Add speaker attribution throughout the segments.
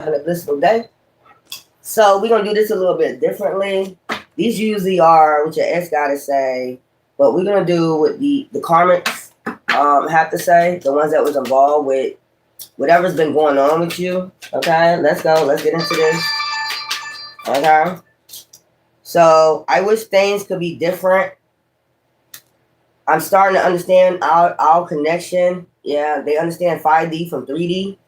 Speaker 1: having a blissful day. So we're gonna do this a little bit differently. These usually are what your ex gotta say, but we're gonna do what the karmics have to say, the ones that was involved with whatever's been going on with you. Okay, let's go. Let's get into this. Okay. So I wish things could be different. I'm starting to understand our connection. Yeah, they understand 5D from 3D.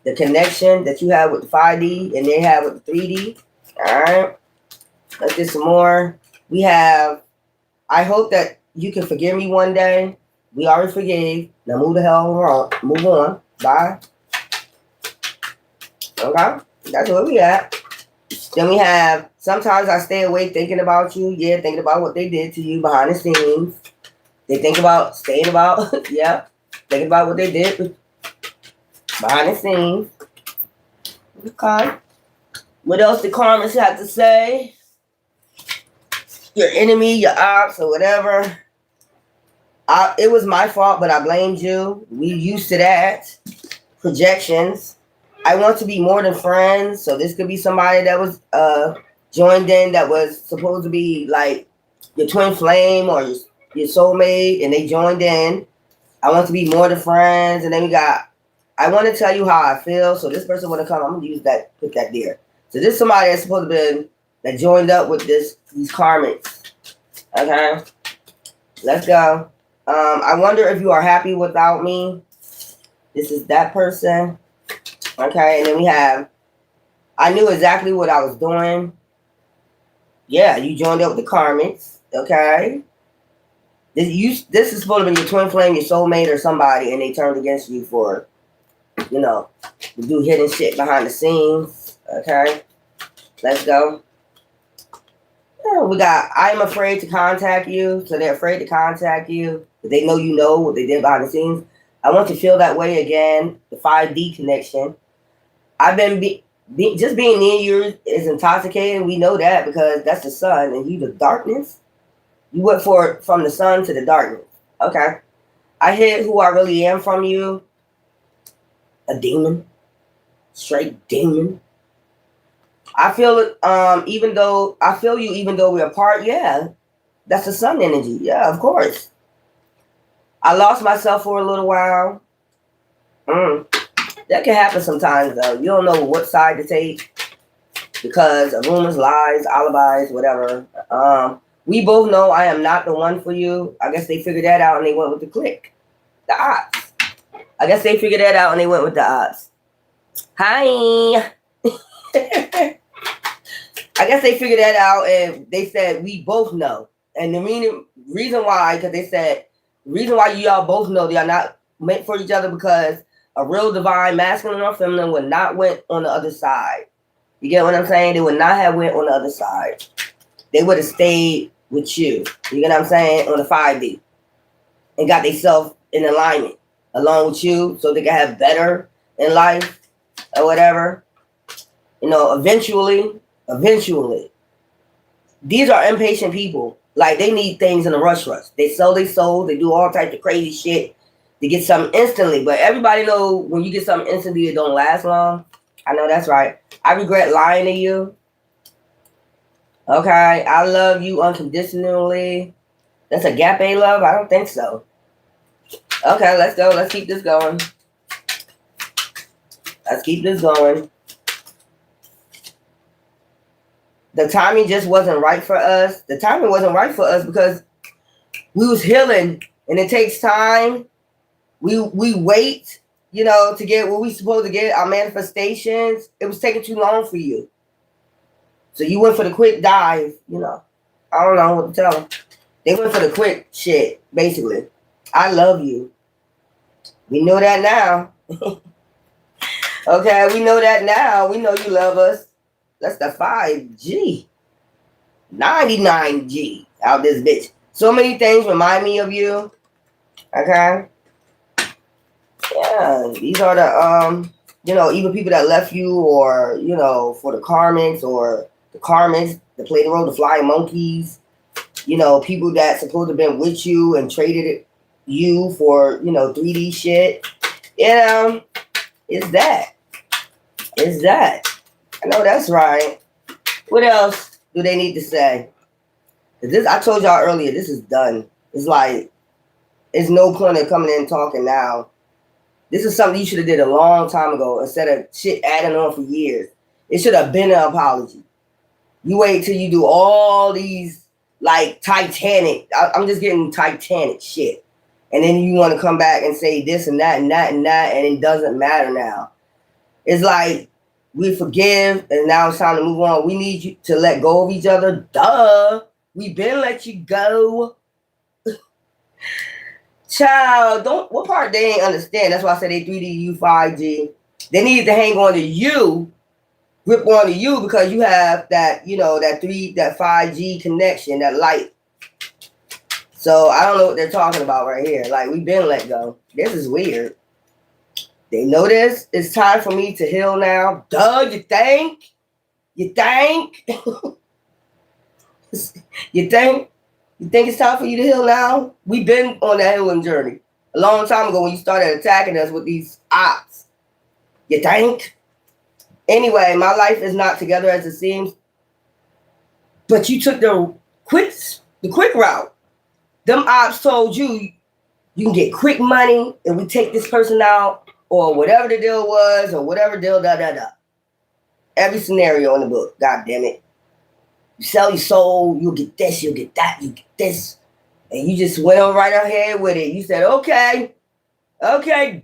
Speaker 1: The connection that you have with the 5D and they have with the 3D. All right. Let's get some more. We have, I hope that you can forgive me one day. We already forgave. Now move the hell on. Move on. Bye. Okay. That's where we at. Then we have, sometimes I stay awake thinking about you. Yeah, thinking about what they did to you behind the scenes. They think about, staying about, yeah, thinking about what they did behind the scenes. Okay. What else the karmics have to say? Your enemy, your ops, or whatever. It was my fault, but I blamed you. We used to that. Projections. I want to be more than friends. So this could be somebody that was joined in that was supposed to be like your twin flame or your soulmate, and they joined in. I want to be more than friends. And then we got, I want to tell you how I feel. So this person want to come. I'm going to use that, put that there. So this is somebody that's supposed to be that joined up with these karmics. Okay. Let's go. I wonder if you are happy without me. This is that person. Okay. And then we have, I knew exactly what I was doing. Yeah. You joined up with the karmics. Okay. This is supposed to be your twin flame, your soulmate, or somebody, and they turned against you for, you know, to do hidden shit behind the scenes. Okay, let's go. Yeah, we got, I'm afraid to contact you, so they're afraid to contact you. But they know what they did behind the scenes. I want to feel that way again. The 5D connection. I've been just being near you is intoxicating. We know that because that's the sun, and you the darkness. You went from the sun to the darkness. Okay. I hid who I really am from you. A demon. Straight demon. I feel it, even though we're apart. Yeah. That's the sun energy. Yeah, of course. I lost myself for a little while. That can happen sometimes though. You don't know what side to take because of rumors, lies, alibis, whatever. We both know I am not the one for you. I guess they figured that out and they went with the click. The odds. I guess they figured that out and they went with the odds. Hi. I guess they figured that out and they said, we both know. And the reason why, because they said, the reason why y'all both know they are not meant for each other because a real divine masculine or feminine would not went on the other side. You get what I'm saying? They would not have went on the other side. They would have stayed with you. You get what I'm saying? On the 5D. And got themselves in alignment along with you so they can have better in life or whatever. You know, eventually. These are impatient people. Like they need things in a rush. They sell their soul. They do all types of crazy shit to get something instantly. But everybody know when you get something instantly, it don't last long. I know that's right. I regret lying to you. Okay, I love you unconditionally. That's a gap A love? I don't think so. Okay, let's go. Let's keep this going. The timing just wasn't right for us. The timing wasn't right for us because we was healing and it takes time. We wait, you know, to get what we supposed to get, our manifestations. It was taking too long for you. So you went for the quick dive, you know. I don't know what to tell them. They went for the quick shit, basically. I love you. We know that now. Okay, we know that now. We know you love us. That's the 5G. 99G out this bitch. So many things remind me of you. Okay. Yeah, these are the, you know, even people that left you or, you know, for the karmics or the karmics that played the role, the flying monkeys, you know, people that supposed to have been with you and traded you for, you know, 3D shit. You know, it's that. It's that. I know that's right. What else do they need to say? This, I told y'all earlier, this is done. It's like, it's no point in coming in and talking now. This is something you should have did a long time ago instead of shit adding on for years. It should have been an apology. You wait till you do all these, like, Titanic. I'm just getting Titanic shit. And then you want to come back and say this and that and that and that, and it doesn't matter now. It's like, we forgive, and now it's time to move on. We need you to let go of each other. Duh. We been let you go. Child, don't, what part they ain't understand? That's why I said they 3D, you 5G. They need to hang on to you, grip on to you, because you have that, you know, that 5G connection, that light. So I don't know what they're talking about right here. Like, we've been let go. This is weird. They know this. It's time for me to heal now. Duh, you think? You think? You think? You think it's time for you to heal now? We've been on that healing journey a long time ago when you started attacking us with these ops. You think? Anyway, my life is not together as it seems. But you took the quick route. Them ops told you you can get quick money and we take this person out, or whatever the deal was, or whatever deal, Every scenario in the book, god damn it. You sell your soul, you'll get this, you'll get that, you get this. And you just went on right ahead with it. You said, okay,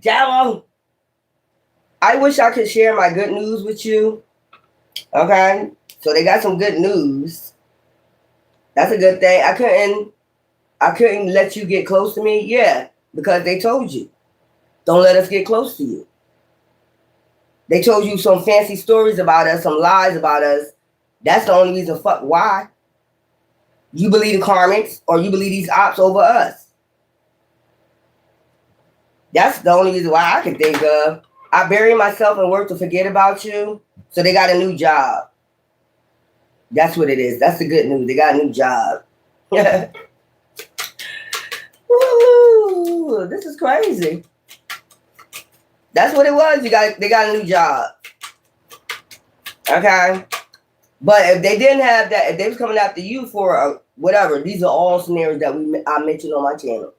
Speaker 1: devil. I wish I could share my good news with you. Okay? So they got some good news. That's a good thing. I couldn't let you get close to me. Yeah, because they told you. Don't let us get close to you. They told you some fancy stories about us, some lies about us. That's the only reason why you believe the karmics or you believe these ops over us. That's the only reason why I can think of. I bury myself and work to forget about you, so they got a new job. That's what it is. That's the good news. They got a new job. Woo, this is crazy. That's what it was. They got a new job. Okay? But if they didn't have that, if they was coming after you for whatever, these are all scenarios that I mentioned on my channel.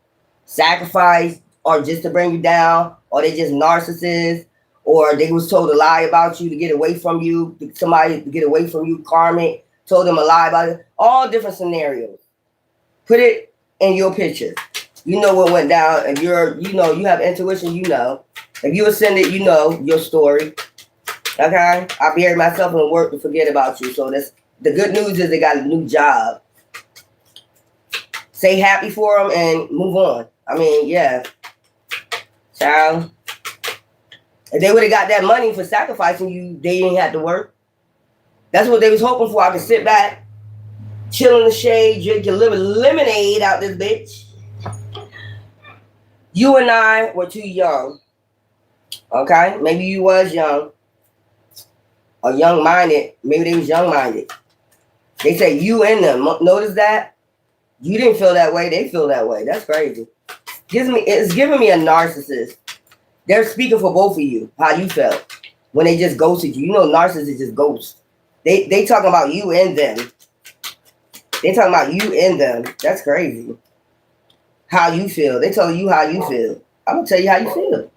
Speaker 1: Sacrifice, or just to bring you down, or they just narcissists, or they was told a lie about you to get away from you, somebody to get away from you, karmic, told them a lie about it. All different scenarios. Put it in your picture. You know what went down. If you have intuition, you know. If you ascended, you know your story. Okay? I buried myself in work to forget about you. So the good news is they got a new job. Say happy for them and move on. I mean, yeah. Child. If they would have got that money for sacrificing you, they didn't have to work. That's what they was hoping for. I could sit back, chill in the shade, drink a little lemonade out this bitch. You and I were too young. Okay? Maybe you was young. Or young-minded. Maybe they was young-minded. They say you and them. Notice that? You didn't feel that way. They feel that way. That's crazy. It's giving me a narcissist. They're speaking for both of you. How you felt when they just ghosted you. You know narcissists just ghost. They talking about you and them. They talking about you and them. That's crazy. How you feel. They telling you how you feel. I'm going to tell you how you feel.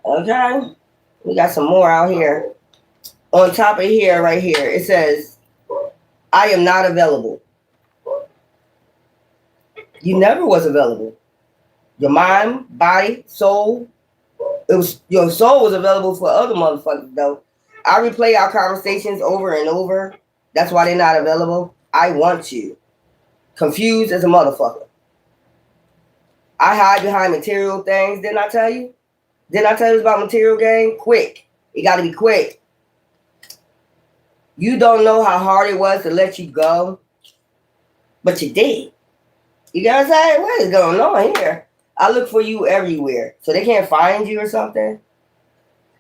Speaker 1: Okay? We got some more out here. On top of here, right here, it says, I am not available. You never was available. Your mind, body, soul. Your soul was available for other motherfuckers, though. I replay our conversations over and over. That's why they're not available. I want you. Confused as a motherfucker. I hide behind material things. Didn't I tell you? Didn't I tell you about material game? Quick. It got to be quick. You don't know how hard it was to let you go, but you did. You know what I'm saying? What is going on here? I look for you everywhere. So they can't find you or something?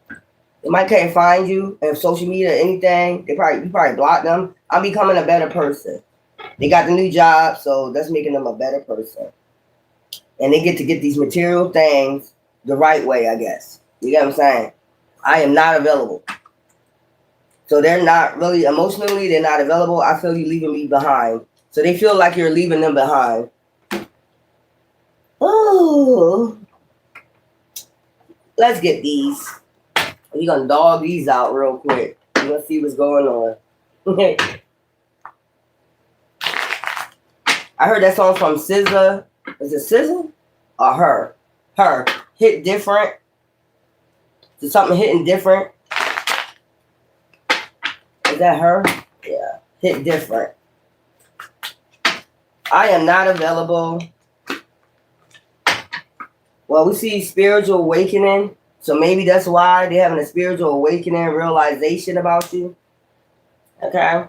Speaker 1: They might can't find you on social media or anything. You probably block them. I'm becoming a better person. They got the new job, so that's making them a better person. And they get to get these material things the right way, I guess. You get what I'm saying? I am not available. So they're not really emotionally, they're not available. I feel you leaving me behind. So they feel like you're leaving them behind. Oh, let's get these. We're gonna dog these out real quick. We're gonna see what's going on. I heard that song from SZA. Is it SZA or her? Her. Hit different. Is something hitting different? Is that her? Yeah. Hit different. I am not available. Well, we see spiritual awakening. So maybe that's why they're having a spiritual awakening, realization about you. Okay.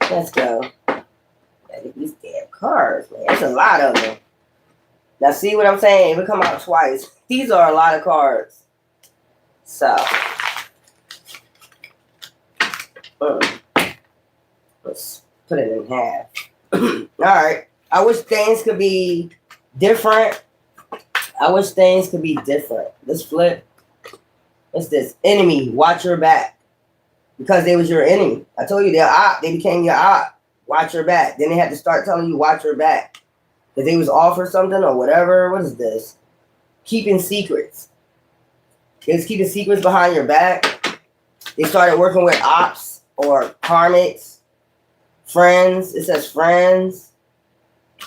Speaker 1: Let's go. These damn cards, man. That's a lot of them. Now, see what I'm saying? It would come out twice. These are a lot of cards. So, let's put it in half. All right. I wish things could be different. Let's flip. What's this? Enemy. Watch your back. Because they was your enemy. I told you they're op. They became your op. Watch your back. Then they had to start telling you watch your back. Because they was off or something or whatever. What is this? Keeping secrets. They was keeping secrets behind your back. They started working with ops or karmics. Friends. It says friends.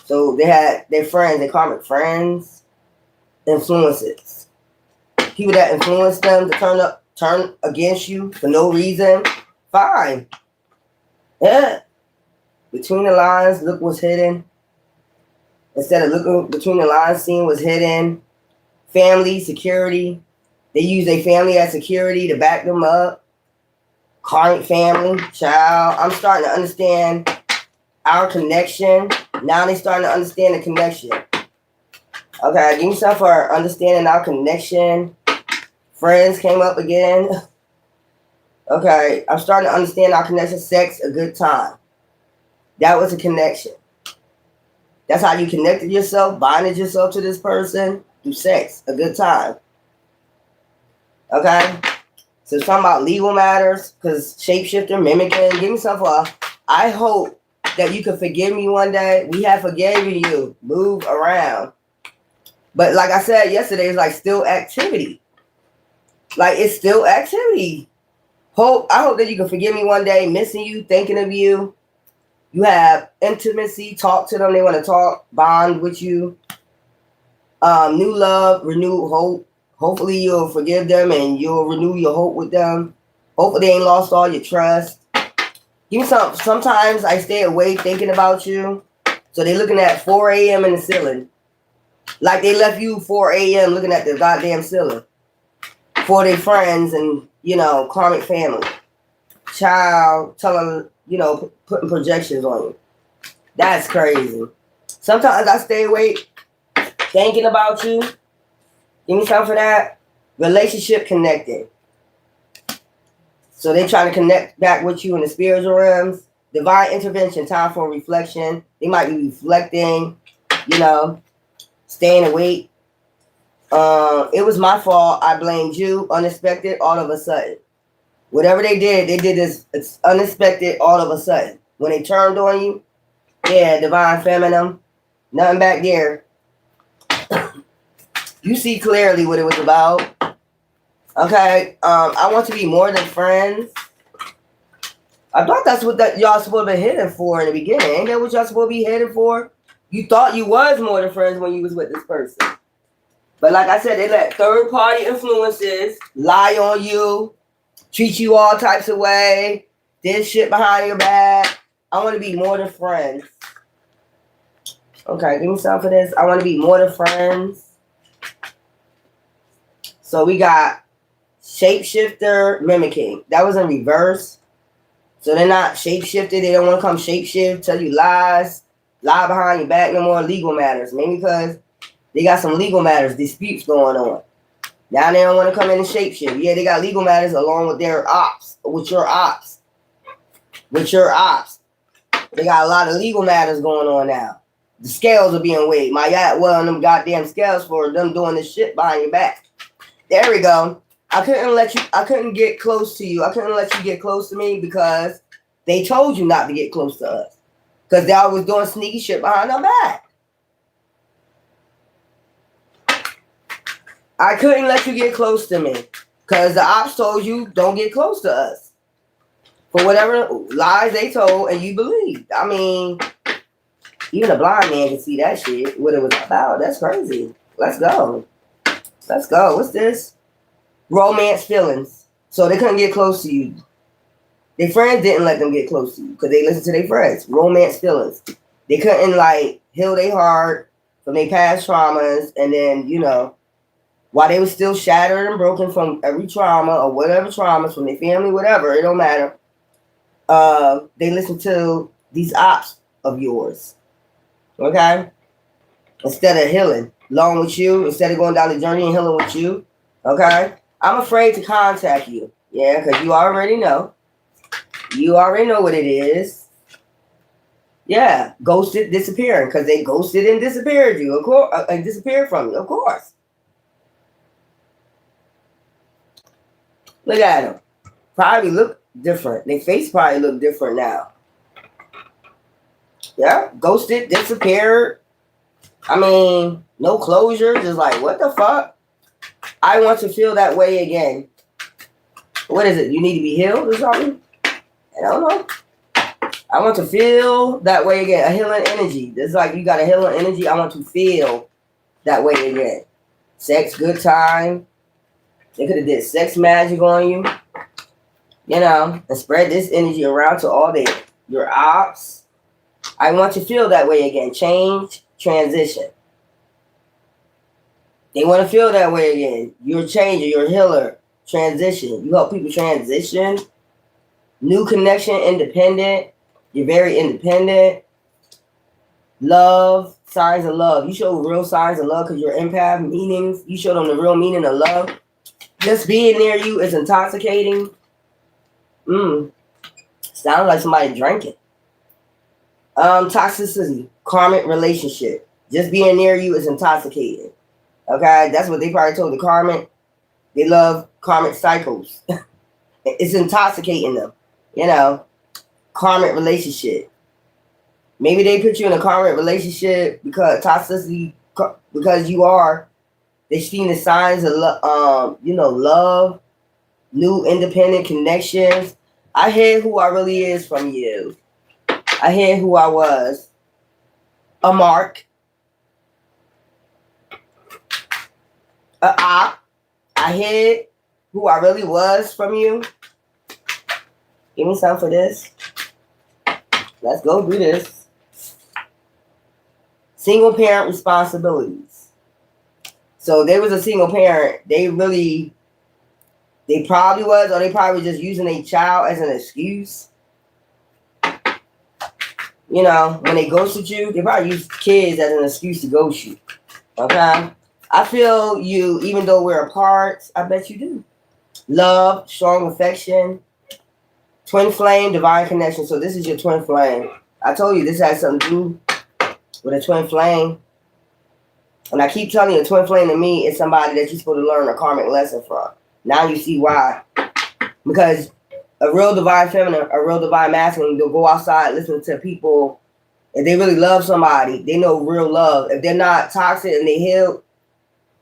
Speaker 1: So they had their friends, their karmic friends. Influences. People that influenced them to turn against you for no reason. Fine. Yeah. Between the lines, look what's hidden. Instead of looking between the lines, seeing what's hidden. Family, security. They use their family as security to back them up. Current family, child. I'm starting to understand our connection. Now they're starting to understand the connection. Okay, give me some for understanding our connection. Friends came up again. Okay, I'm starting to understand our connection. Sex, a good time. That was a connection. That's how you connected yourself, bonded yourself to this person through sex, a good time. Okay? So something about legal matters, because shapeshifter, mimicking. Give me some for, I hope that you can forgive me one day. We have forgiven you. Move around. But like I said yesterday, it's like still activity. Like it's still activity. I hope that you can forgive me one day, missing you, thinking of you. You have intimacy, talk to them. They want to talk, bond with you. New love, renewed hope. Hopefully you'll forgive them and you'll renew your hope with them. Hopefully they ain't lost all your trust. Give me some. Sometimes I stay awake thinking about you. So they're looking at 4 a.m. in the ceiling. Like they left you 4 a.m. looking at the goddamn ceiling. For their friends and, karmic family. Child telling, putting projections on you. That's crazy. Sometimes I stay awake thinking about you. Give me something for that. Relationship connecting. So they trying to connect back with you in the spiritual realms. Divine intervention, time for reflection. They might be reflecting, staying awake. It was my fault. I blamed you. Unexpected, all of a sudden. Whatever they did this. It's unexpected, all of a sudden. When they turned on you, yeah, divine feminine, nothing back there. You see clearly what it was about. Okay, I want to be more than friends. I thought that's what y'all supposed to be heading for in the beginning. Ain't that what y'all supposed to be heading for? You thought you was more than friends when you was with this person. But like I said, they let third-party influences lie on you, treat you all types of way, did shit behind your back. I want to be more than friends. Okay, give me some for this. I want to be more than friends. So we got shapeshifter mimicking. That was in reverse. So they're not shapeshifted. They don't want to come shapeshift, tell you lies, lie behind your back, no more legal matters. Maybe because they got some legal matters, disputes going on. Now they don't want to come in and shapeshift. Yeah, they got legal matters along with their ops, with your ops. They got a lot of legal matters going on now. The scales are being weighed. My yacht wearing them goddamn scales for them doing this shit behind your back. There we go. I couldn't get close to you. I couldn't let you get close to me because they told you not to get close to us. Because they always doing sneaky shit behind our back. I couldn't let you get close to me. Because the ops told you don't get close to us. For whatever lies they told and you believed. I mean, even a blind man can see that shit. What it was about. That's crazy. Let's go. Let's go. What's this? Romance feelings. So they couldn't get close to you. Their friends didn't let them get close to you because they listened to their friends. Romance feelings. They couldn't like heal their heart from their past traumas, and then while they were still shattered and broken from every trauma or whatever traumas from their family, whatever, it don't matter. They listened to these ops of yours. Okay? Instead of healing along with you, instead of going down the journey and healing with you. Okay? I'm afraid to contact you. Yeah, because you already know. You already know what it is. Yeah, ghosted, disappearing, because they ghosted and disappeared you, of course, and disappeared from you, of course. Look at them. Probably look different. Their face probably look different now. Yeah, ghosted, disappeared. I mean, no closure. Just like, what the fuck? I want to feel that way again. What is it? You need to be healed or something? I don't know. I want to feel that way again. A healing energy. It's like you got a healing energy. I want to feel that way again. Sex, good time. They could have did sex magic on you. And spread this energy around to all your ops. I want to feel that way again. Change, transition. They want to feel that way again. You're a changer. You're a healer. Transition. You help people transition. New connection, independent. You're very independent. Love, signs of love. You show real signs of love because you're empath, meanings. You show them the real meaning of love. Just being near you is intoxicating. Sounds like somebody drinking. Toxicity, karmic relationship. Just being near you is intoxicating. Okay, that's what they probably told the karmic. They love karmic cycles. It's intoxicating them. Karmic relationship. Maybe they put you in a karmic relationship because toxicity, because they've seen the signs of love, new independent connections. I hear who I really is from you. I hear who I was. A mark. A op. I hear who I really was from you. Give me some for this. Let's go do this. Single parent responsibilities. So there was a single parent. They probably was, or they probably just using a child as an excuse. When they ghosted you, they probably use kids as an excuse to ghost you. Okay? I feel you, even though we're apart, I bet you do. Love, strong affection, twin flame, divine connection. So this is your twin flame. I told you this has something to do with a twin flame. And I keep telling you, a twin flame to me is somebody that you're supposed to learn a karmic lesson from. Now you see why. Because a real divine feminine, a real divine masculine, they'll go outside, listen to people. If they really love somebody, they know real love. If they're not toxic and they heal,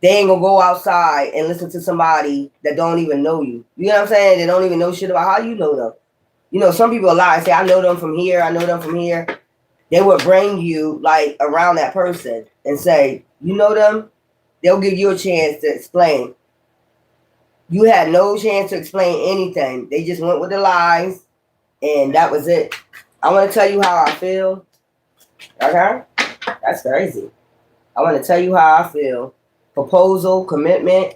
Speaker 1: they ain't gonna go outside and listen to somebody that don't even know you. You know what I'm saying? They don't even know shit about how you know them. Some people lie and say, I know them from here, I know them from here. They would bring you like around that person and say, you know them? They'll give you a chance to explain. You had no chance to explain anything. They just went with the lies, and that was it. I want to tell you how I feel. Okay? That's crazy. I want to tell you how I feel. Proposal, commitment,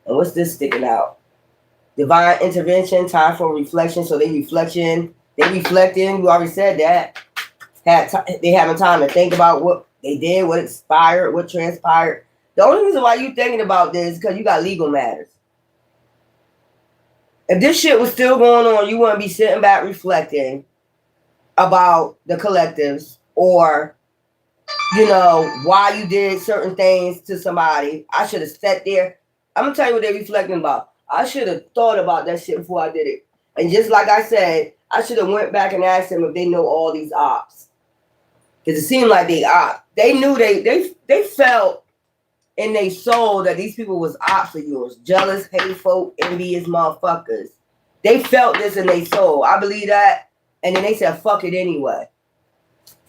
Speaker 1: and what's this sticking out? Divine intervention, time for reflection. So they reflecting. You already said that. They having time to think about what they did, what inspired, what transpired. The only reason why you thinking about this is because you got legal matters. If this shit was still going on, you wouldn't be sitting back reflecting about the collectives or you know, why you did certain things to somebody. I should have sat there. I'm gonna tell you what they're reflecting about. I should have thought about that shit before I did it. And just like I said, I should have went back and asked them if they know all these ops. Because it seemed like they ops. They knew they felt in their soul that these people was ops of yours. Jealous, hateful, envious motherfuckers. They felt this in their soul. I believe that. And then they said, fuck it anyway.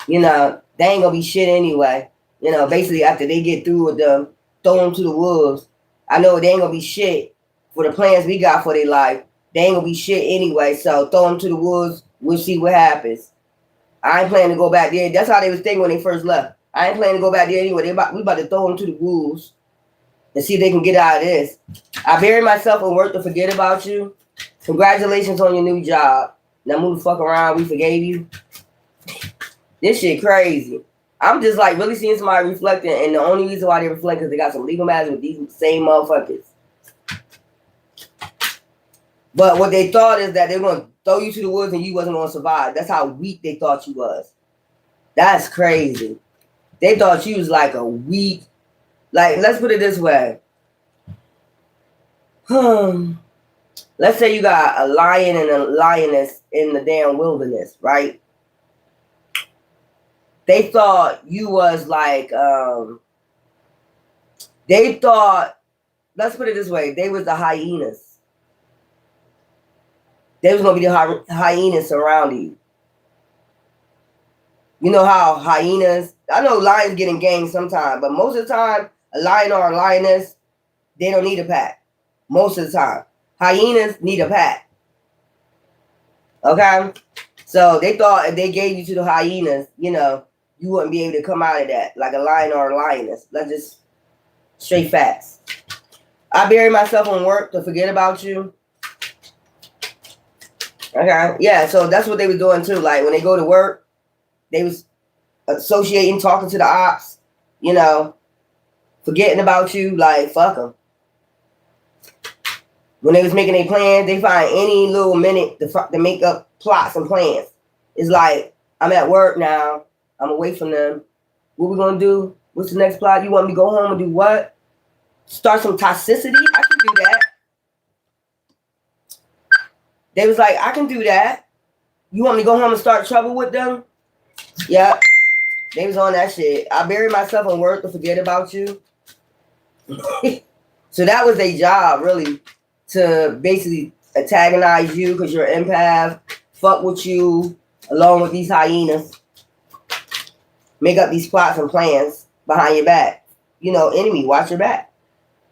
Speaker 1: You know, they ain't gonna be shit anyway. You know, basically after they get through with them, throw them to the wolves. I know they ain't gonna be shit for the plans we got for their life. They ain't gonna be shit anyway. So throw them to the wolves. We'll see what happens. I ain't planning to go back there. That's how they was thinking when they first left. I ain't planning to go back there anyway. We about to throw them to the wolves and see if they can get out of this. I buried myself in work to forget about you. Congratulations on your new job. Now move the fuck around. We forgave you. This shit crazy. I'm just like really seeing somebody reflecting, and the only reason why they reflect is they got some legal matters with these same motherfuckers. But what they thought is that they're gonna throw you to the woods and you wasn't gonna survive. That's how weak they thought you was. That's crazy. They thought you was like a weak, like let's put it this way. Let's say you got a lion and a lioness in the damn wilderness, right? They thought you was like, they thought, let's put it this way, they was the hyenas. They was going to be the hyenas surrounding you. You know how hyenas, I know lions get in gangs sometimes, but most of the time, a lion or a lioness, they don't need a pack. Most of the time. Hyenas need a pack. Okay? So they thought if they gave you to the hyenas, you know, you wouldn't be able to come out of that like a lion or a lioness. That's just straight facts. I buried myself on work to forget about you. Okay. Yeah, so that's what they were doing too. Like when they go to work, they was associating, talking to the ops, you know, forgetting about you, like fuck them. When they was making their plans, they find any little minute to make up plots and plans. It's like, I'm at work now. I'm away from them. What we gonna do? What's the next plot? You want me to go home and do what? Start some toxicity? I can do that. They was like, I can do that. You want me to go home and start trouble with them? Yep. They was on that shit. I buried myself in work to forget about you. So that was their job, really, to basically antagonize you because you're an empath, fuck with you, along with these hyenas. Make up these plots and plans behind your back. You know, enemy, watch your back.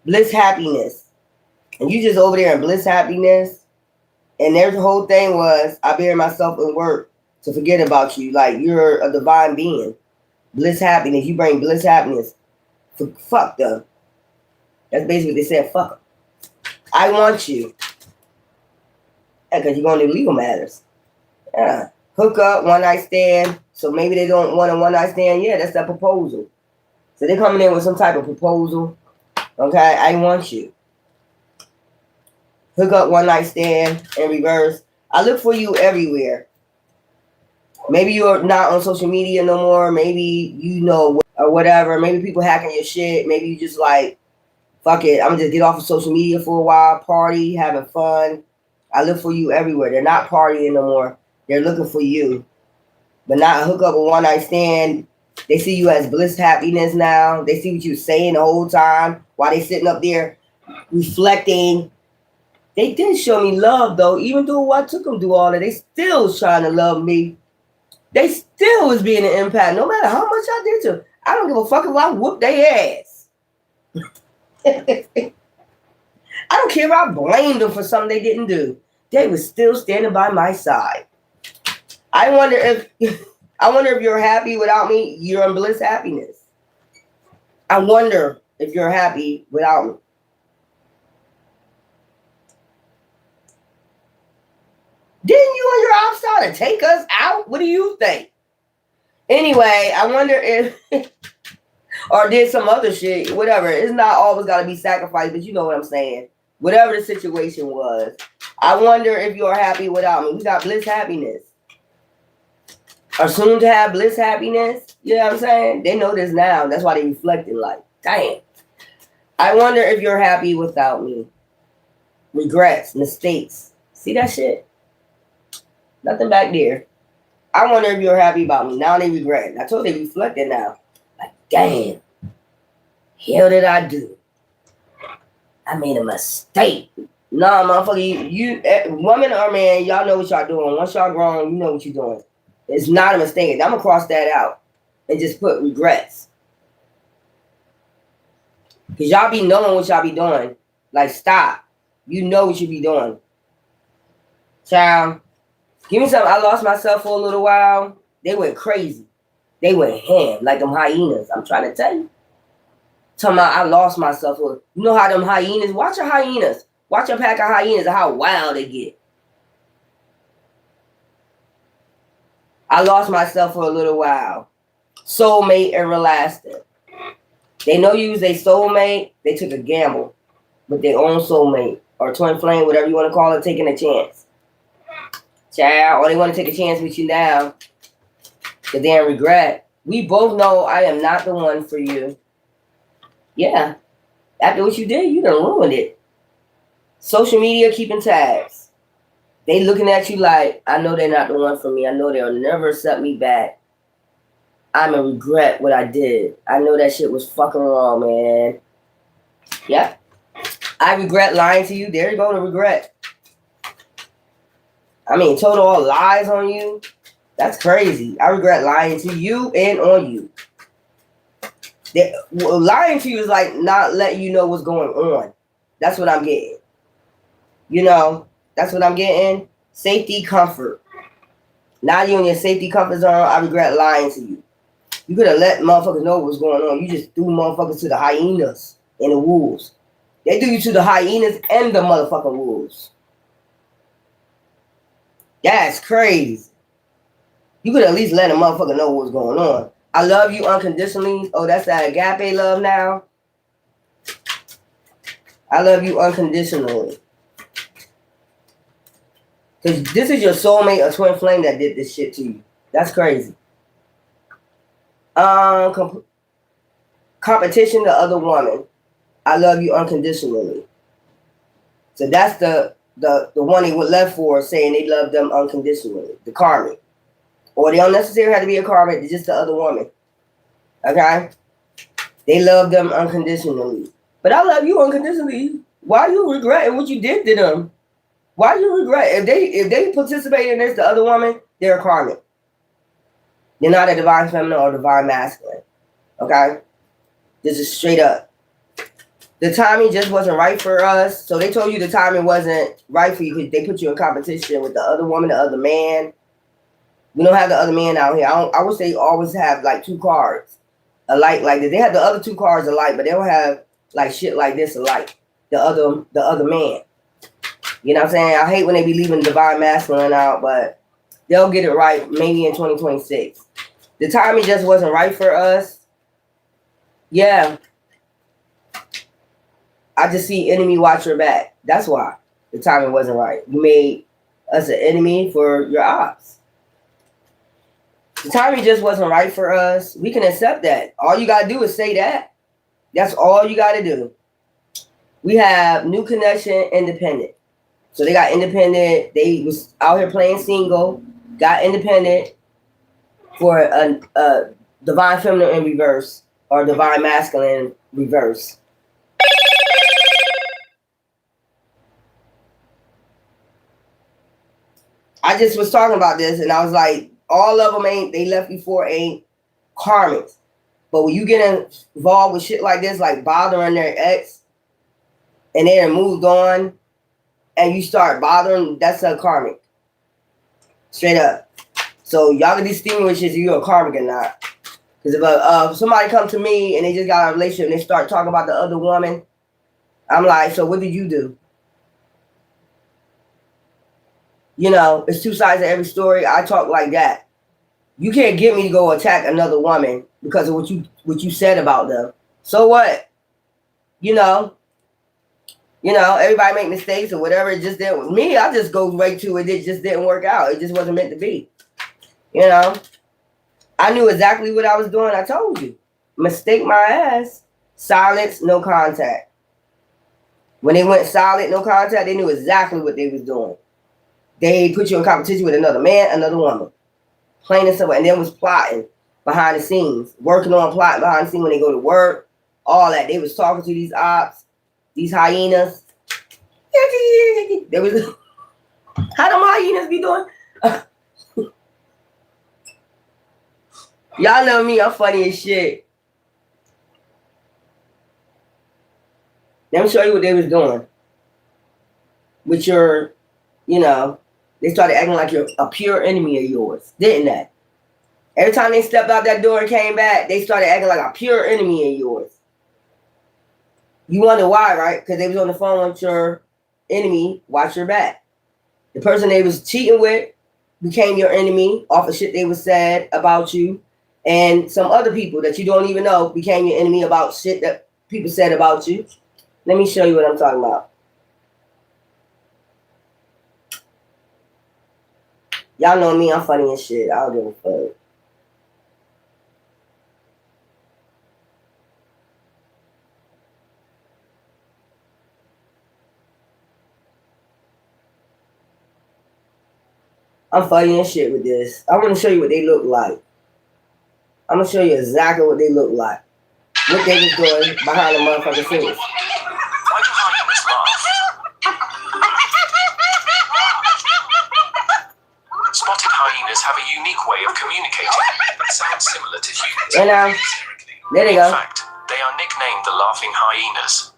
Speaker 1: Bliss happiness. And you just over there in bliss happiness. And their whole thing was, I buried myself in work to forget about you. Like, you're a divine being. Bliss happiness. You bring bliss happiness. Fuck them. That's basically what they said. Fuck them. I want you. Yeah, because you're going to legal matters. Yeah. Hook up, one night stand. So maybe they don't want a one night stand. Yeah, that's that proposal. So they're coming in with some type of proposal. Okay, I want you. Hook up, one night stand in reverse. I look for you everywhere. Maybe you're not on social media no more. Maybe you know or whatever. Maybe people hacking your shit. Maybe you just like, fuck it. I'm gonna just get off of social media for a while, party, having fun. I look for you everywhere. They're not partying no more. They're looking for you. But not hook up a one night stand. They see you as bliss happiness now. They see what you were saying the whole time while they sitting up there reflecting. They did show me love though. Even though I took them through all that, they still was trying to love me. They still was being an impact. No matter how much I did to them. I don't give a fuck if I whoop their ass. I don't care if I blamed them for something they didn't do. They were still standing by my side. I wonder if you're happy without me. You're in bliss happiness. I wonder if you're happy without me. Didn't you and your ops try to take us out? What do you think? Anyway, I wonder if or did some other shit, whatever. It's not always got to be sacrificed, but you know what I'm saying. Whatever the situation was, I wonder if you're happy without me. We got bliss happiness. or soon to have bliss, happiness. You know what I'm saying? They know this now. That's why they reflecting like, damn. I wonder if you're happy without me. Regrets, mistakes. See that shit? Nothing back there. I wonder if you're happy about me. Now they regret. I told they reflecting now. Like, damn. Hell did I do? I made a mistake. Nah, motherfucker, you woman or man, y'all know what y'all doing. Once y'all grown, you know what you're doing. It's not a mistake. I'm gonna cross that out and just put regrets. Cause y'all be knowing what y'all be doing. Like, stop. You know what you be doing. Child, give me something. I lost myself for a little while. They went crazy. They went ham like them hyenas. I'm trying to tell you. Talking about I lost myself. You know how them hyenas, watch your hyenas. Watch a pack of hyenas and how wild they get. I lost myself for a little while. Soulmate everlasting. They know you was a soulmate. They took a gamble with their own soulmate or twin flame, whatever you want to call it, taking a chance. Child, or they want to take a chance with you now. Because they're in regret. We both know I am not the one for you. Yeah. After what you did, you done ruined it. Social media keeping tabs. They looking at you like, I know they're not the one for me. I know they'll never accept me back. I'm a regret what I did. I know that shit was fucking wrong, man. Yeah. I regret lying to you. There you go, the regret. I mean, total all lies on you. That's crazy. I regret lying to you and on you. Lying to you is like not letting you know what's going on. That's what I'm getting. You know, that's what I'm getting. Safety, comfort. Now you're in your safety comfort zone. I regret lying to you. You could have let motherfuckers know what's going on. You just threw motherfuckers to the hyenas and the wolves. They do you to the hyenas and the motherfucking wolves. That's crazy. You could at least let a motherfucker know what's going on. I love you unconditionally. Oh, that's that agape love now. I love you unconditionally. Because this is your soulmate or twin flame that did this shit to you. That's crazy. Competition to other woman. I love you unconditionally. So that's the one they were left for, saying they love them unconditionally. The karmic. Or they don't necessarily have to be a karmic, it's just the other woman. Okay? They love them unconditionally. But I love you unconditionally. Why you regretting what you did to them? Why you regret? If they participate in this, the other woman, they're a karmic. They're not a divine feminine or divine masculine. Okay? This is straight up. The timing just wasn't right for us. So they told you the timing wasn't right for you because they put you in competition with the other woman, the other man. We don't have the other man out here. I wish they always have like two cards alike like this. They have the other two cards alike, but they don't have like shit like this alike. The other man. You know what I'm saying? I hate when they be leaving divine masculine out, but they'll get it right maybe in 2026. The timing just wasn't right for us. Yeah. I just see enemy watch your back. That's why the timing wasn't right. You made us an enemy for your ops. The timing just wasn't right for us. We can accept that. All you got to do is say that. That's all you got to do. We have new connection, independent. So they got independent. They was out here playing single, got independent for a divine feminine in reverse or divine masculine reverse. I just was talking about this and I was like, all of them they left before ain't karmics. But when you get involved with shit like this, like bothering their ex and they done moved on and you start bothering, that's a karmic. Straight up. So y'all can distinguish if you're a karmic or not. Because if somebody come to me and they just got a relationship and they start talking about the other woman, I'm like, so what did you do? You know, it's two sides of every story. I talk like that. You can't get me to go attack another woman because of what you said about them. So what? You know, everybody make mistakes or whatever. It just didn't. Me, I just go right to it. It just didn't work out. It just wasn't meant to be. You know, I knew exactly what I was doing. I told you. Mistake my ass. Silence, no contact. When they went silent, no contact, they knew exactly what they was doing. They put you in competition with another man, another woman. Plain and simple. And then was plotting behind the scenes. Working on plotting behind the scenes when they go to work. All that. They was talking to these ops, these hyenas. They was, how them hyenas be doing? Y'all know me, I'm funny as shit. Let me show you what they was doing. With your, you know, they started acting like you're a pure enemy of yours, didn't they? Every time they stepped out that door and came back, they started acting like a pure enemy of yours. You wonder why, right? Because they was on the phone with your enemy, watch your back. The person they was cheating with became your enemy off of shit they was said about you. And some other people that you don't even know became your enemy about shit that people said about you. Let me show you what I'm talking about. Y'all know me, I'm funny as shit. I don't give a fuck. I'm funny as shit with this. I want to show you what they look like. I'm going to show you exactly what they look like. What they was doing behind the motherfucking scenes.
Speaker 2: Why do hyenas laugh? Spotted hyenas have a unique way of communicating that sounds similar to humans.
Speaker 1: And there they go.
Speaker 2: In fact, they are nicknamed the laughing hyenas.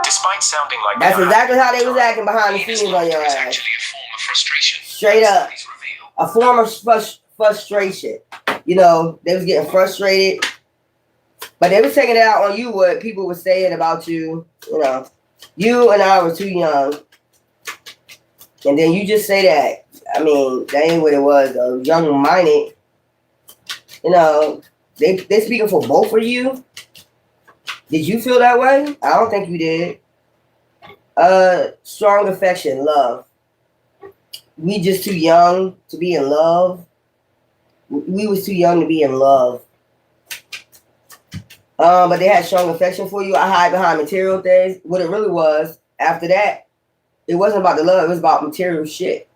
Speaker 2: Despite sounding like
Speaker 1: that's exactly how they was acting behind the scenes on your ass.
Speaker 2: Actually a form of frustration.
Speaker 1: Straight up. A form of frustration. You know, they was getting frustrated. But they was taking it out on you what people were saying about you. You know, you and I were too young. And then you just say that. I mean, that ain't what it was, though. Young-minded. You know, they speaking for both of you. Did you feel that way? I don't think you did. Strong affection, love. We just too young to be in love. We was too young to be in love. But they had strong affection for you. I hide behind material things. What it really was, after that, it wasn't about the love. It was about material shit.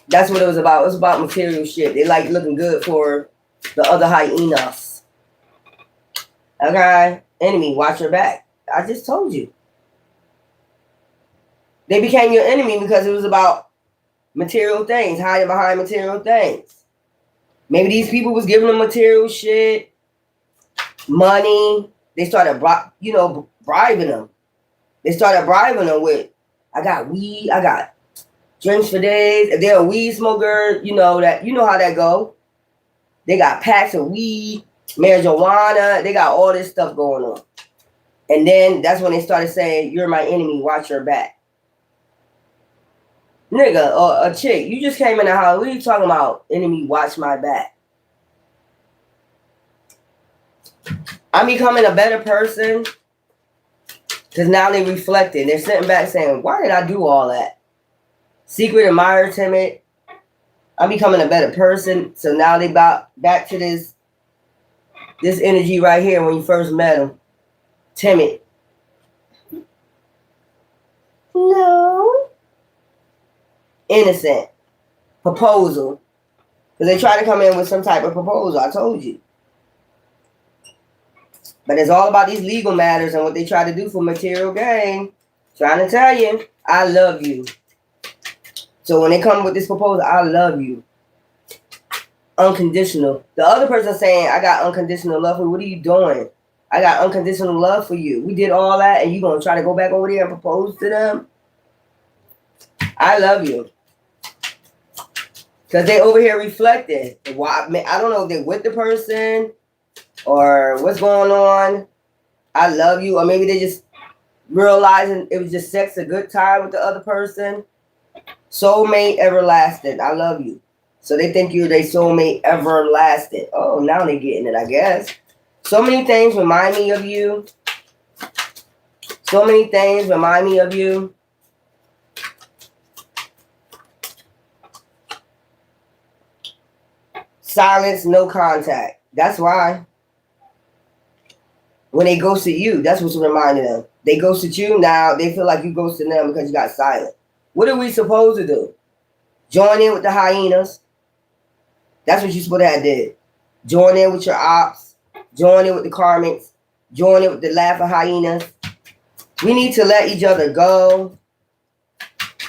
Speaker 1: That's what it was about. It was about material shit. They like looking good for the other hyenas. Okay? Enemy, watch your back. I just told you. They became your enemy because it was about material things, hiding behind material things. Maybe these people was giving them material shit, money. They started, bribing them. They started bribing them with, I got weed, I got drinks for days. If they're a weed smoker, you know how that go. They got packs of weed, marijuana. They got all this stuff going on. And then that's when they started saying, you're my enemy, watch your back. Nigga, or a chick, you just came in the house. What are you talking about? Enemy, watch my back. I'm becoming a better person because now they reflecting. They're sitting back saying, why did I do all that? Secret, admirer, timid. I'm becoming a better person. So now they back to this energy right here when you first met them. Timid. No. Innocent. Proposal. Because they try to come in with some type of proposal. I told you. But it's all about these legal matters and what they try to do for material gain. Trying to tell you, I love you. So when they come with this proposal, I love you. Unconditional. The other person saying, I got unconditional love for you. What are you doing? I got unconditional love for you. We did all that and you going to try to go back over there and propose to them? I love you. Because they over here reflecting. Why? I don't know if they're with the person or what's going on. I love you. Or maybe they just realizing it was just sex, a good time with the other person. Soulmate, everlasting. I love you. So they think you're their soulmate, everlasting. Oh, now they're getting it, I guess. So many things remind me of you. So many things remind me of you. Silence, no contact. That's why. When they ghosted you, that's what's reminding them. They ghosted you, now they feel like you ghosted them because you got silent. What are we supposed to do? Join in with the hyenas. That's what you're supposed to have did. Join in with your ops. Join in with the karmics. Join in with the laughing hyenas. We need to let each other go.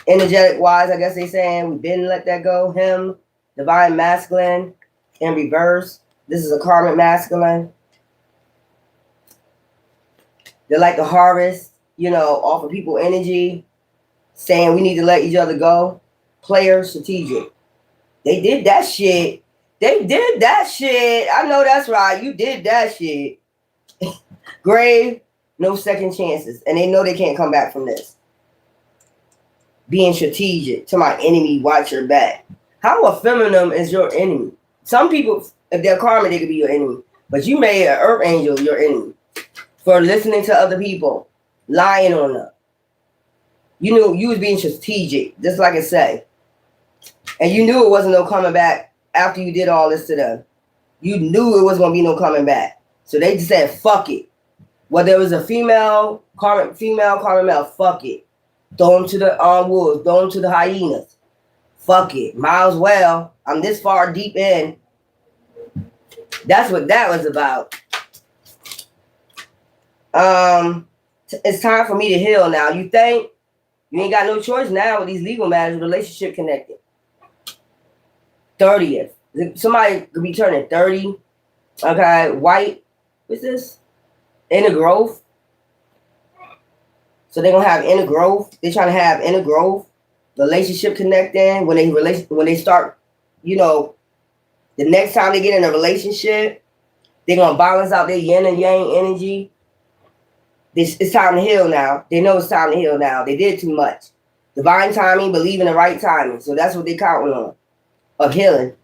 Speaker 1: Energetic wise, I guess they saying we didn't let that go. Him, divine masculine, in reverse. This is a karmic masculine. They like to harvest, off of people energy, saying we need to let each other go. Player, strategic. They did that shit. They did that shit. I know that's right. You did that shit. Grave, no second chances. And they know they can't come back from this. Being strategic. To my enemy, watch your back. How effeminate is your enemy? Some people, if they're karmic, they could be your enemy. But you made an earth angel your enemy. For listening to other people. Lying on them. You knew you was being strategic. Just like I say. And you knew it wasn't no coming back after you did all this to them. You knew it wasn't going to be no coming back. So they just said, fuck it. Whether it was a female, karmic male, fuck it. Throw them to the wolves. Throw them to the hyenas. Fuck it. Might as well. I'm this far deep in. That's what that was about. It's time for me to heal now. You think? You ain't got no choice now with these legal matters, relationship connected. 30th. Somebody could be turning 30. Okay, white. What's this? Inner growth. So they're gonna have inner growth. They're trying to have inner growth, relationship connecting. When they start, the next time they get in a relationship, they're gonna balance out their yin and yang energy. It's time to heal now. They know it's time to heal now. They did too much. Divine timing, believe in the right timing. So that's what they're counting on. Of healing.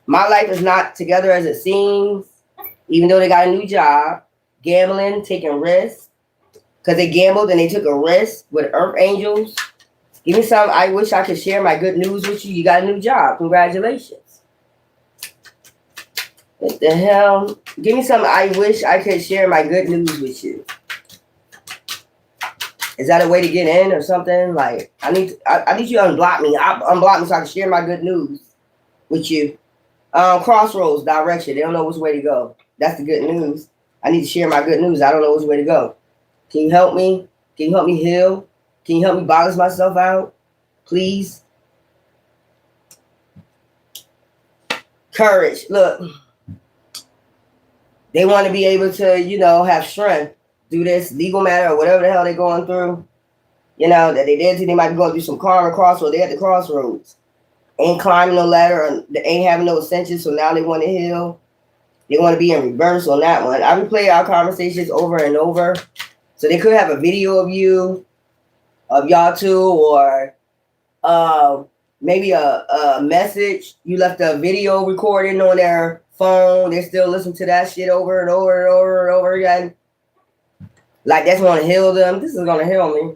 Speaker 1: My life is not together as it seems, even though they got a new job, gambling, taking risks, because they gambled and they took a risk with earth angels. Give me some. I wish I could share my good news with you. You got a new job. Congratulations. What the hell? Give me some. I wish I could share my good news with you. Is that a way to get in or something? Like, I need you to unblock me. Unblock me so I can share my good news with you. Crossroads, direction. They don't know which way to go. That's the good news. I need to share my good news. I don't know which way to go. Can you help me? Can you help me heal? Can you help me balance myself out? Please. Courage. Look. They want to be able to, have strength. Do this legal matter or whatever the hell they're going through. That they did to. They might be going through some karma crossroads. They at the crossroads. Ain't climbing no ladder or they ain't having no ascension, so now they want to heal. They want to be in reverse on that one. I replay our conversations over and over. So they could have a video of you, of y'all two, or maybe a message. You left a video recording on their phone. They still listen to that shit over and over and over and over again. Like that's going to heal them. This is going to heal me.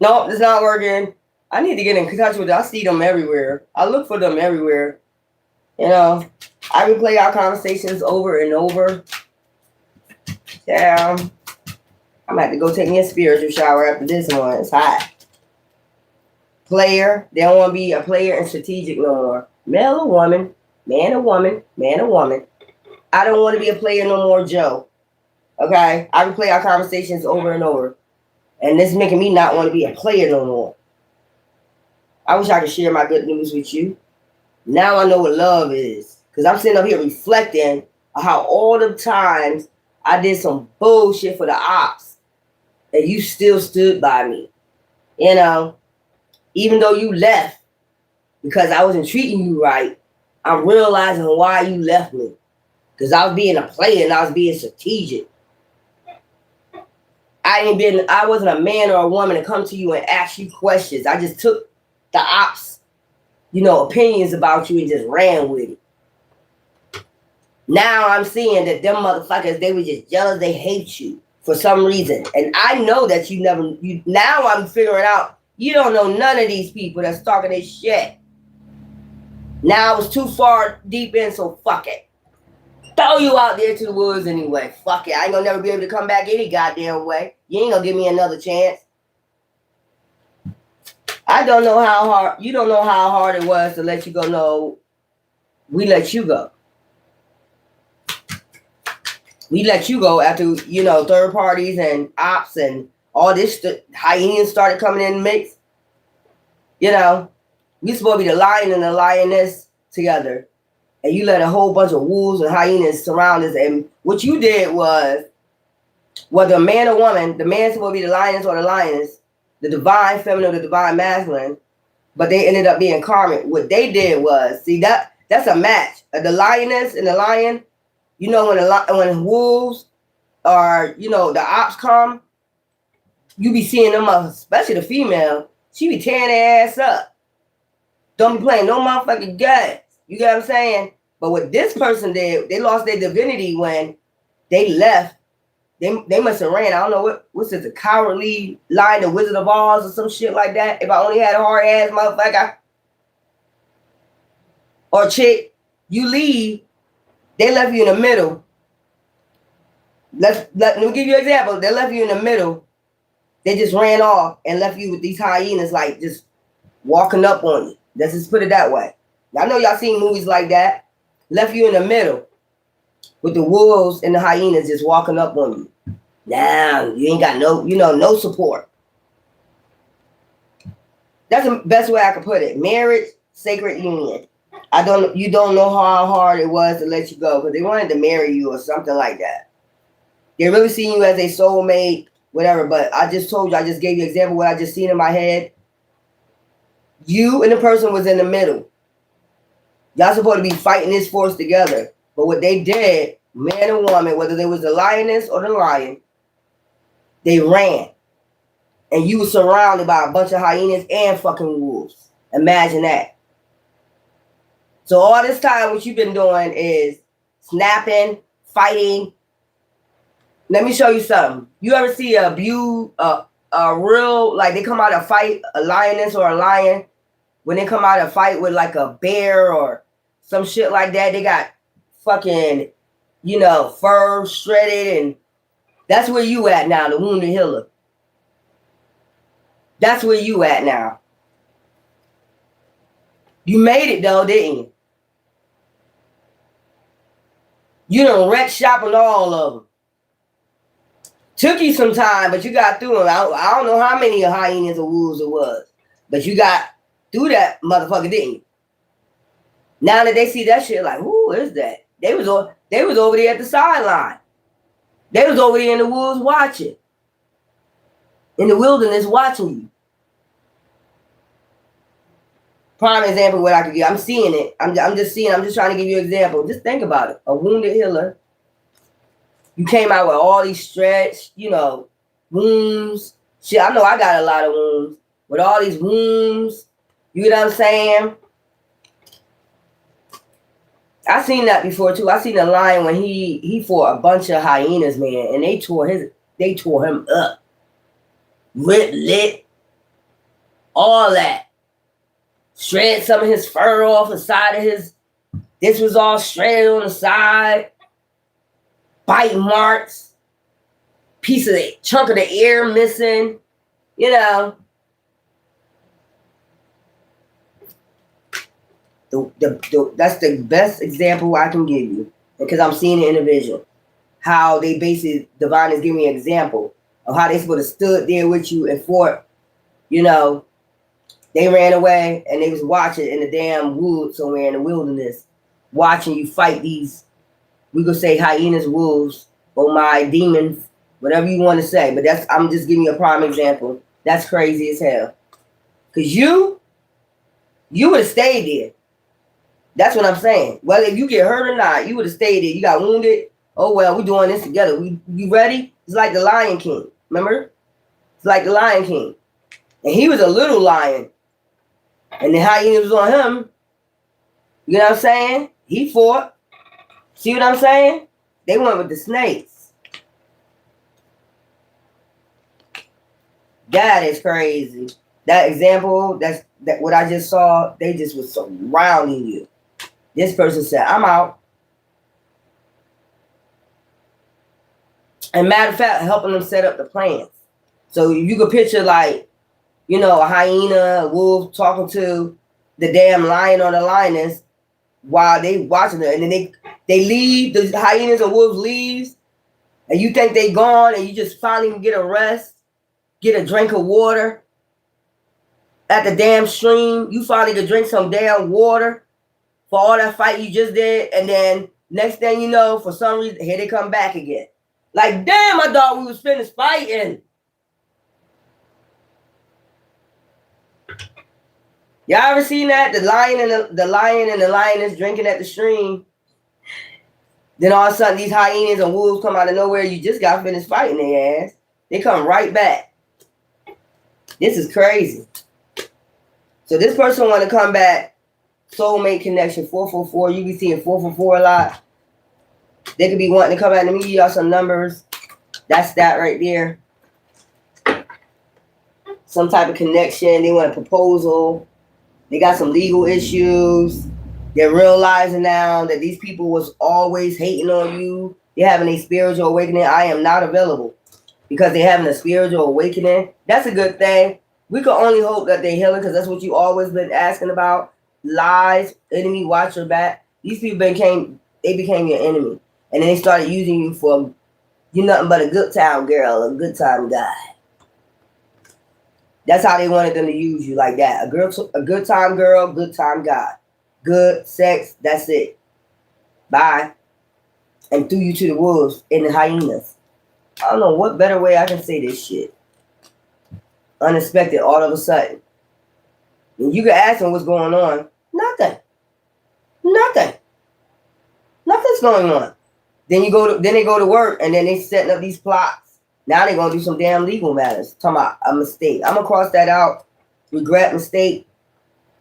Speaker 1: Nope, it's not working. I need to get in touch with them. I see them everywhere. I look for them everywhere. I replay our conversations over and over. Yeah. I'm going to have to go take me a spiritual shower after this one. It's hot. Player. They don't want to be a player and strategic no more. Male or woman. Man or woman. Man or woman. I don't want to be a player no more, Joe. Okay? I replay our conversations over and over. And this is making me not want to be a player no more. I wish I could share my good news with you. Now I know what love is. Because I'm sitting up here reflecting on how all the times I did some bullshit for the ops. And you still stood by me. Even though you left because I wasn't treating you right, I'm realizing why you left me. Because I was being a player and I was being strategic. I wasn't a man or a woman to come to you and ask you questions. I just took the ops, opinions about you and just ran with it. Now I'm seeing that them motherfuckers, they were just jealous. They hate you for some reason. And I know that now I'm figuring out you don't know none of these people that's talking this shit. Now I was too far deep in, so fuck it. Throw you out there to the woods anyway. Fuck it. I ain't gonna never be able to come back any goddamn way. You ain't gonna give me another chance. I don't know how hard, you don't know how hard it was to let you go. No, we let you go. We let you go after, you know, third parties and ops and all this. Hyenas started coming in the mix. You know, we supposed to be the lion and the lioness together. And you let a whole bunch of wolves and hyenas surround us. And what you did was, whether a man or woman, the man's supposed to be the lioness or the lioness, the divine feminine or the divine masculine, but they ended up being karmic. What they did was, see, that's a match. The lioness and the lion, you know, when wolves or, you know, the ops come, you be seeing them, especially the female, she be tearing their ass up. Don't be playing no motherfucking games. You get what I'm saying? But what this person did, they lost their divinity when they left. They must have ran. I don't know what's it, the cowardly lion, the Wizard of Oz or some shit like that. If I only had a hard ass motherfucker or chick, you leave, they left you in the middle. Let me give you an example. They left you in the middle. They just ran off and left you with these hyenas like just walking up on you. Let's just put it that way. I know y'all seen movies like that. Left you in the middle with the wolves and the hyenas just walking up on you. Now you ain't got no, you know, no support. That's the best way I could put it. Marriage, sacred union. You don't know how hard it was to let you go because they wanted to marry you or something like that. They really seen you as a soulmate, whatever. But I just told you, I just gave you an example of what I just seen in my head. You and the person was in the middle. Y'all supposed to be fighting this force together. But what they did, man and woman, whether they was the lioness or the lion, they ran. And you were surrounded by a bunch of hyenas and fucking wolves. Imagine that. So all this time, what you've been doing is snapping, fighting. Let me show you something. You ever see a real, like they come out to fight, a lioness or a lion, when they come out to fight with like a bear or some shit like that, they got fucking, you know, fur shredded, and that's where you at now, the wounded healer. That's where you at now. You made it though, didn't you? You done wrecked shop on all of them. Took you some time, but you got through them. I don't know how many hyenas or wolves it was, but you got through that motherfucker, didn't you? Now that they see that shit, like, who is that? They was over there at the sideline. They was over there in the woods watching. In the wilderness watching you. Prime example of what I could give. I'm seeing it. I'm just trying to give you an example. Just think about it. A wounded healer. You came out with all these stretched, you know, wounds. Shit, I know I got a lot of wounds. With all these wounds. You know what I'm saying? I seen that before too. I seen a lion when he fought a bunch of hyenas, man, and they tore him up. Ripped, lit, all that. Shred some of his fur off the side of his. This was all shredded on the side. Bite marks. Piece of the chunk of the ear missing. You know. That's the best example I can give you because I'm seeing the individual. How they basically, divine is giving me an example of how they supposed to stood there with you and fought. You know, they ran away and they was watching in the damn woods somewhere in the wilderness, watching you fight these, we could say hyenas, wolves, or my demons, whatever you want to say. But I'm just giving you a prime example. That's crazy as hell. Because you would have stayed there. That's what I'm saying. Well, if you get hurt or not, you would have stayed there. You got wounded. Oh, well, we're doing this together. You ready? It's like the Lion King. Remember? It's like the Lion King. And he was a little lion. And the hyena was on him. You know what I'm saying? He fought. See what I'm saying? They went with the snakes. That is crazy. That example, that what I just saw, they just was surrounding you. This person said, I'm out. And matter of fact, helping them set up the plans. So you could picture like, you know, a hyena, a wolf talking to the damn lion or the lioness while they watching it. And then they leave, the hyenas or wolves leaves, and you think they gone, and you just finally get a rest, get a drink of water at the damn stream. You finally can drink some damn water for all that fight you just did, and then next thing you know, for some reason, here they come back again. Like, damn, I thought we was finished fighting. Y'all ever seen that? The lion and the lioness drinking at the stream. Then all of a sudden, these hyenas and wolves come out of nowhere. You just got finished fighting their ass. They come right back. This is crazy. So this person want to come back. Soulmate connection, 444. You be seeing 444 a lot. They could be wanting to come back. Let me give y'all some numbers. That's that right there. Some type of connection. They want a proposal. They got some legal issues. They're realizing now that these people was always hating on you. They're having a spiritual awakening. I am not available because they're having a spiritual awakening. That's a good thing. We can only hope that they're healing because that's what you always been asking about. Lies, enemy, watch your back. These people became your enemy. And then they started using you for, you're nothing but a good time girl, a good time guy. That's how they wanted them to use you, like that. A good time girl, good time guy. Good sex, that's it. Bye. And threw you to the wolves and the hyenas. I don't know what better way I can say this shit. Unexpected all of a sudden. And you can ask them what's going on. Nothing. Nothing's going on. Then they go to work and then they setting up these plots. Now they're gonna do some damn legal matters. Talking about a mistake. I'm gonna cross that out. Regret, mistake.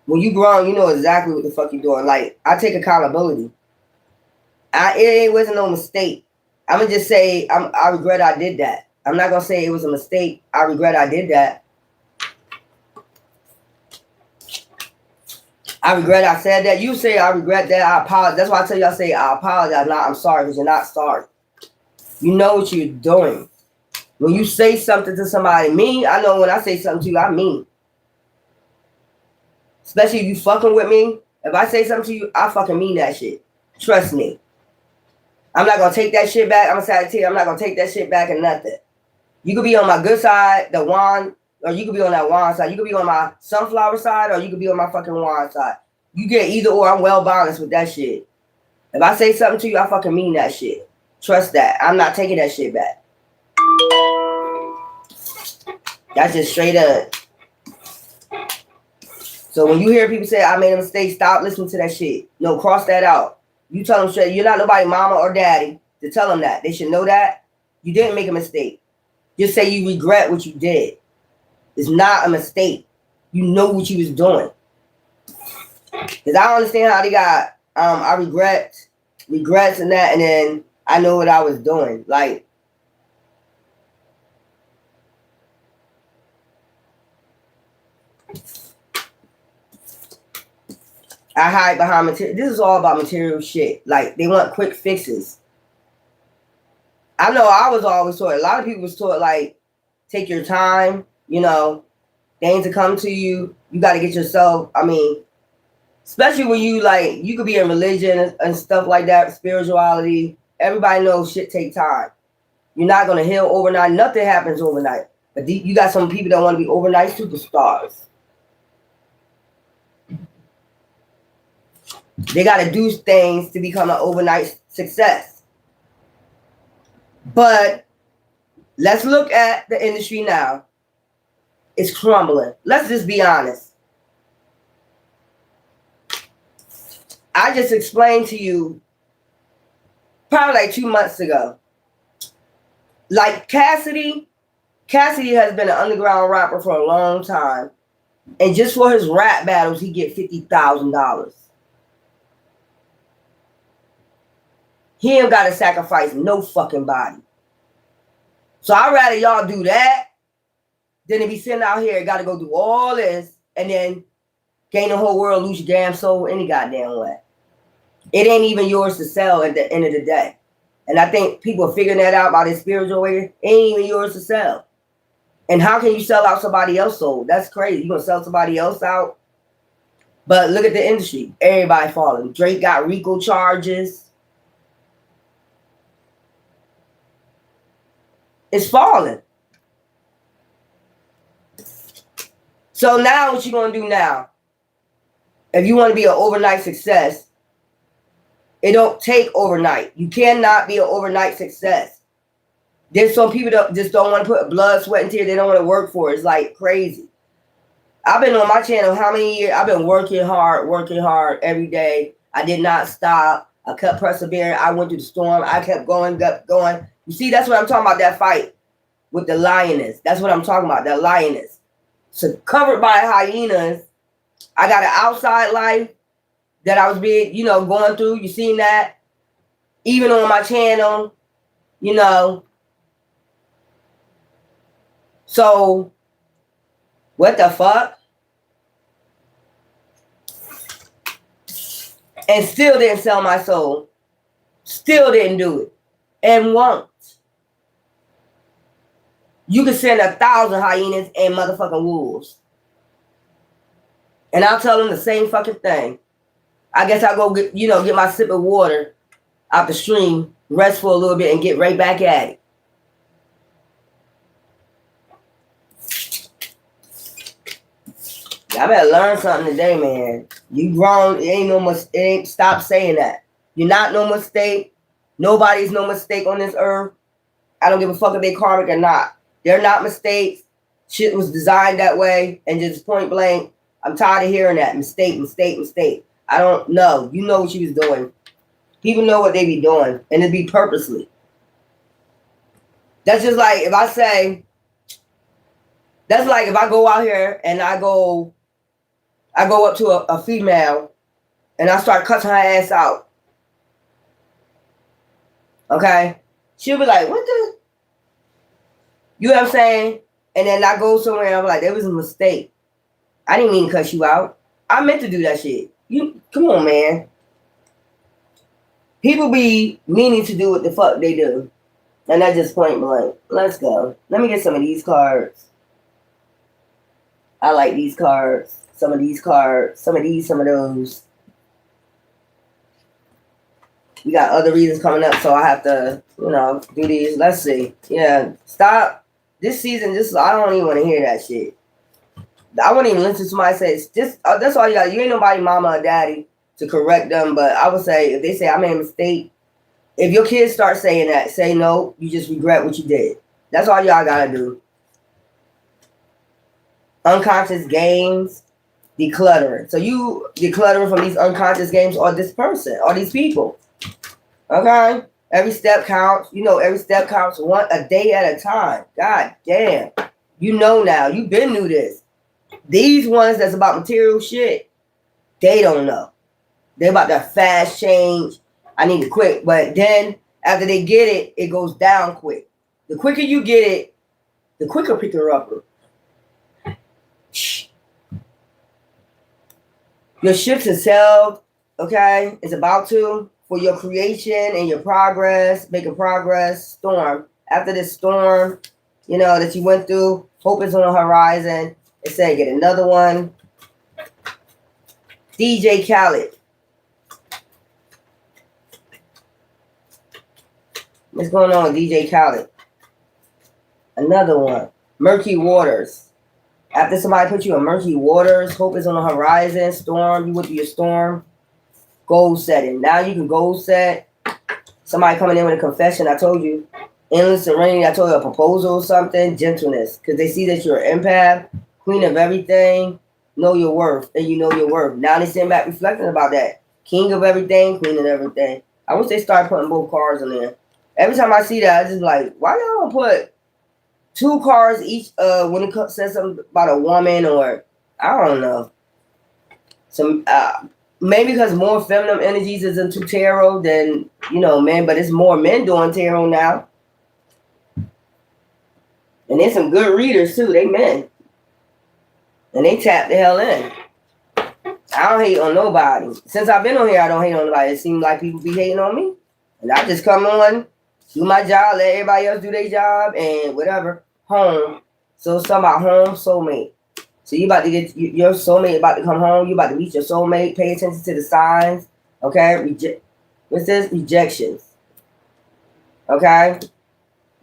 Speaker 1: When you grown, you know exactly what the fuck you're doing. Like, I take accountability. It wasn't no mistake. I'm gonna just say I regret I did that. I'm not gonna say it was a mistake. I regret I did that. I regret I said that. You say I regret that. I apologize. That's why I tell you I say I apologize. Not I'm sorry, because you're not sorry. You know what you're doing. When you say something to somebody, I know when I say something to you, I mean. Especially if you fucking with me. If I say something to you, I fucking mean that shit. Trust me. I'm not going to take that shit back. I'm going to tell you, I'm not going to take that shit back and nothing. You could be on my good side, the wand, or you could be on that wand side. You could be on my sunflower side, or you could be on my fucking wand side. You get either or. I'm well balanced with that shit. If I say something to you, I fucking mean that shit. Trust that. I'm not taking that shit back. That's just straight up. So when you hear people say, I made a mistake, stop listening to that shit. No, cross that out. You tell them straight, you're not nobody's mama or daddy to tell them that. They should know that. You didn't make a mistake. Just say you regret what you did. It's not a mistake. You know what you was doing. Because I don't understand how they got, I regrets and that, and then I know what I was doing. Like, I hide behind material. This is all about material shit. Like, they want quick fixes. I know I was always taught, a lot of people was taught, like, take your time, you know, things to come to you. You got to get yourself, I mean, especially when you, like, you could be in religion and stuff like that, spirituality. Everybody knows shit take time. You're not going to heal overnight. Nothing happens overnight. But you got some people that want to be overnight superstars. They got to do things to become an overnight success. But let's look at the industry now. It's crumbling. Let's just be honest. I just explained to you probably like 2 months ago. Like Cassidy has been an underground rapper for a long time. And just for his rap battles, he get $50,000. He ain't got to sacrifice no fucking body. So I'd rather y'all do that than to be sitting out here and got to go do all this and then Gain the whole world, lose your damn soul any goddamn way. It ain't even yours to sell at the end of the day. And I think people are figuring that out by this spiritual way. It ain't even yours to sell. And how can you sell out somebody else's soul? That's crazy. You gonna sell somebody else out? But look at the industry. Everybody falling. Drake got RICO charges. It's falling. So now what you gonna do now? If you want to be an overnight success, it don't take overnight. You cannot be an overnight success. There's some people that just don't want to put blood, sweat, and tears. They don't want to work for it. It's like crazy. I've been on my channel how many years? I've been working hard every day. I did not stop. I kept persevering. I went through the storm. I kept going. You see, that's what I'm talking about, that fight with the lioness. That's what I'm talking about, that lioness. So covered by hyenas, I got an outside life that I was being, going through. You seen that? Even on my channel, So, what the fuck? And still didn't sell my soul. Still didn't do it. And won't. You can send 1,000 hyenas and motherfucking wolves. And I'll tell them the same fucking thing. I guess I'll go get my sip of water out the stream, rest for a little bit, and get right back at it. I better learn something today, man. You grown. It ain't no mistake. It ain't, stop saying that. You're not no mistake. Nobody's no mistake on this earth. I don't give a fuck if they karmic or not. They're not mistakes. Shit was designed that way, and just point blank. I'm tired of hearing that. Mistake. I don't know. You know what she was doing. People know what they be doing, and it be purposely. That's just like if I say, that's like if I go out here and I go up to a female and I start cutting her ass out. Okay? She'll be like, what the? You know what I'm saying? And then I go somewhere and I'm like, there was a mistake. I didn't mean to cut you out. I meant to do that shit. You come on, man. People be meaning to do what the fuck they do. And that's just point blank. Let's go. Let me get some of these cards. I like these cards. Some of these cards. Some of these, some of those. We got other reasons coming up, so I have to, do these. Let's see. Yeah, stop. This season, I don't even want to hear that shit. I wouldn't even listen to somebody say, that's all you got. You ain't nobody mama or daddy to correct them, but I would say, if they say, I made a mistake, if your kids start saying that, say no, you just regret what you did. That's all y'all gotta do. Unconscious games, decluttering. So you decluttering from these unconscious games or this person or these people. Okay? Every step counts. Every step counts a day at a time. God damn. You know now. You've been knew this. These ones that's about material shit, they don't know. They're about that fast change. I need it quick. But then after they get it, it goes down quick. The quicker you get it, the quicker picker upper. Your ship is held, okay? It's about to, for your creation and your progress, making progress, storm. After this storm, that you went through, hope is on the horizon. It said get another one. DJ Khaled. What's going on with DJ Khaled? Another one. Murky waters. After somebody put you in murky waters, hope is on the horizon, storm, you went through your storm, goal setting. Now you can goal set. Somebody coming in with a confession, I told you. Endless serenity, I told you a proposal or something, gentleness. Because they see that you're an empath, queen of everything, know your worth, and you know your worth. Now they sitting back reflecting about that. King of everything, queen of everything. I wish they started putting both cards in there. Every time I see that, I just like, why y'all don't put 2 cards each when it says something about a woman, or I don't know. Some maybe because more feminine energies is into tarot than men, but it's more men doing tarot now. And there's some good readers too, they men. And they tap the hell in. I don't hate on nobody. Since I've been on here, I don't hate on nobody. It seems like people be hating on me. And I just come on, do my job, let everybody else do their job, and whatever. Home. So it's talking about home, soulmate. So you about to get your soulmate about to come home. You about to meet your soulmate. Pay attention to the signs. Okay? What's this? Rejections. Okay?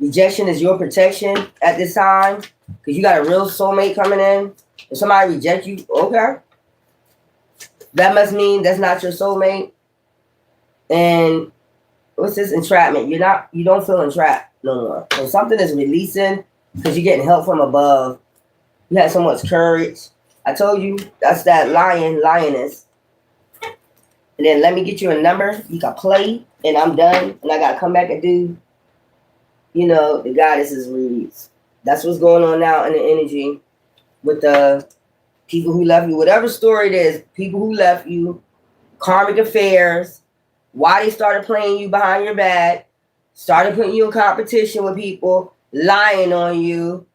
Speaker 1: Rejection is your protection at this time. Because you got a real soulmate coming in. If somebody reject you, okay. That must mean that's not your soulmate. And what's this? Entrapment. You don't feel entrapped no more. So something is releasing because you're getting help from above. You had so much courage. I told you that's that lioness. And then let me get you a number. You can play, and I'm done. And I gotta come back and do, the goddesses reads. That's what's going on now in the energy with the people who left you. Whatever story it is, people who left you, karmic affairs, why they started playing you behind your back, started putting you in competition with people, lying on you,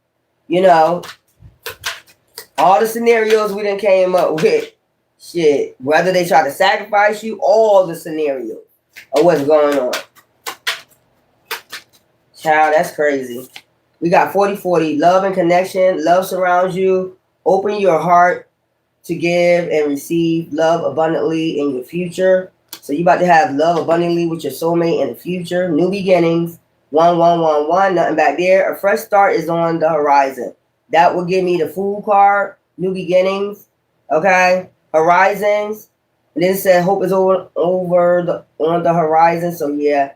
Speaker 1: all the scenarios we done came up with. Shit. Whether they try to sacrifice you, all the scenarios of what's going on. Child, that's crazy. We got 40-40. Love and connection. Love surrounds you. Open your heart to give and receive love abundantly in your future. So you about to have love abundantly with your soulmate in the future. New beginnings. 1111. Nothing back there. A fresh start is on the horizon. That will give me the Fool card. New beginnings. Okay. Horizons. And then it said hope is on the horizon. So yeah.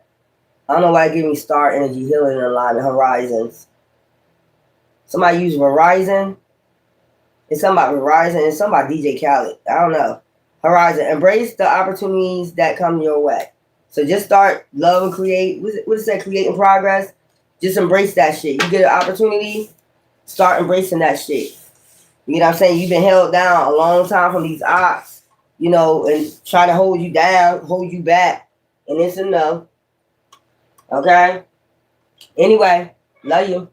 Speaker 1: I don't know why it gave me star energy, healing, and alignment. Horizons. Somebody use Verizon. It's something about Verizon. It's something about DJ Khaled. I don't know. Horizon. Embrace the opportunities that come your way. So just start love and create. What does it say? Create in progress. Just embrace that shit. You get an opportunity, start embracing that shit. You know what I'm saying? You've been held down a long time from these ops, and try to hold you down, hold you back. And it's enough. Okay? Anyway, love you.